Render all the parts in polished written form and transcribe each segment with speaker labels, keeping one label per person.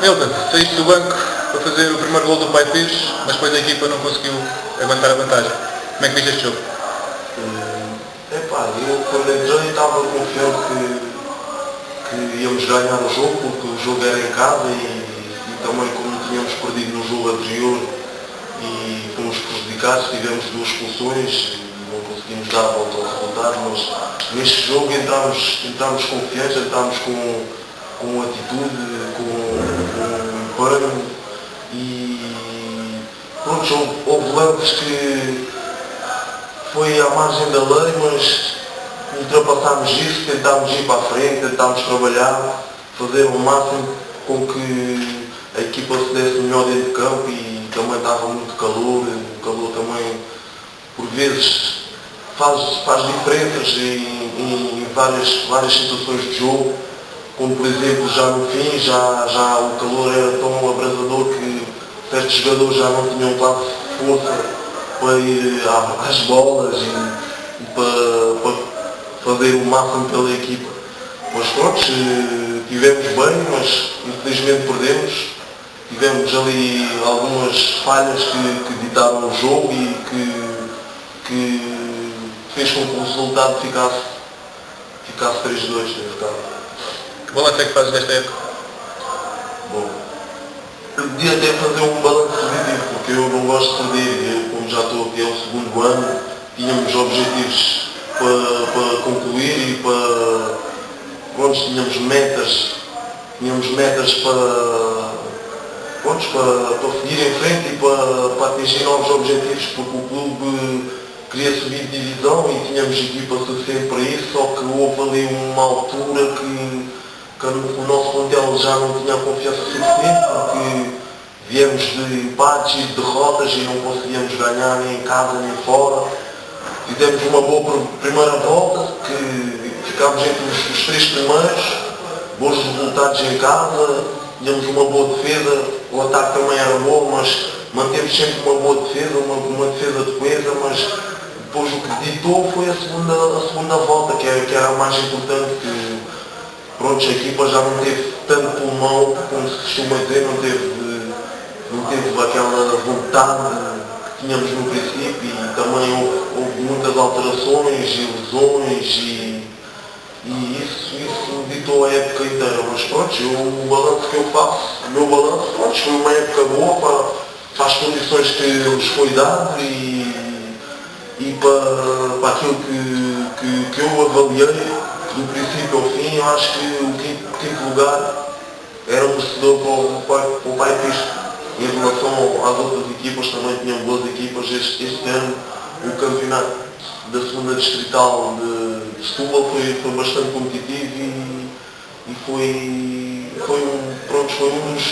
Speaker 1: Milton, saíste do banco para fazer o primeiro gol do Pai Pires, mas depois a equipa não conseguiu aguentar a vantagem. Como é que viste este jogo?
Speaker 2: Eu quando entrei estava confiante que íamos ganhar o jogo, porque o jogo era em casa e também como tínhamos perdido no jogo anterior e fomos prejudicados, tivemos duas expulsões e não conseguimos dar a volta ao resultado, mas neste jogo entramos confiantes, entramos com atitude, com empenho e pronto, houve lances que foi à margem da lei, mas ultrapassámos isso, tentámos ir para a frente, tentámos trabalhar, fazer o máximo com que a equipa se desse melhor dentro de campo e também estava muito calor, o calor também por vezes faz diferenças em várias situações de jogo, como por exemplo já no fim, já o calor era tão abrasador que certos jogadores já não tinham quase força para ir às bolas e para fazer o máximo pela equipa. Mas pronto, tivemos bem, mas infelizmente perdemos. Tivemos ali algumas falhas que ditaram o jogo e que fez com que o resultado ficasse 3-2 nesse caso.
Speaker 1: Que balanço é que fazes desta época?
Speaker 2: Bom, eu podia até fazer um balanço positivo, porque eu não gosto de perder. Como já estou aqui, é o segundo ano, tínhamos objetivos para concluir e tínhamos metas para seguir em frente e para atingir novos objetivos, porque o clube queria subir de divisão e tínhamos equipa suficiente para isso, só que houve ali uma altura que o nosso plantel já não tinha confiança suficiente, porque viemos de empates e de derrotas e não conseguíamos ganhar nem em casa nem fora. Fizemos uma boa primeira volta, que ficámos entre os três primeiros, bons resultados em casa, tínhamos uma boa defesa, o ataque também era bom, mas mantemos sempre uma boa defesa, uma defesa de coesa, mas depois o que ditou foi a segunda volta, que era a mais importante, que pronto, a equipa já não teve tanto pulmão, como se costuma dizer, não teve aquela vontade que tínhamos no princípio e também houve muitas alterações e lesões e isso ditou a época inteira. Mas pronto, o balanço que eu faço, o meu balanço, pronto, foi uma época boa para as condições que nos foi dado e para aquilo que eu avaliei, do princípio ao fim. Eu acho que o quinto lugar era merecedor para o Pai Pires. Em relação às outras equipas, também tinham boas equipas. Este ano o campeonato da segunda distrital de Setúbal foi bastante competitivo e foi um dos...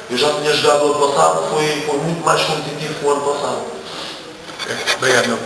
Speaker 2: Eu já tinha jogado o ano passado, foi muito mais competitivo que o ano passado.
Speaker 1: Obrigado.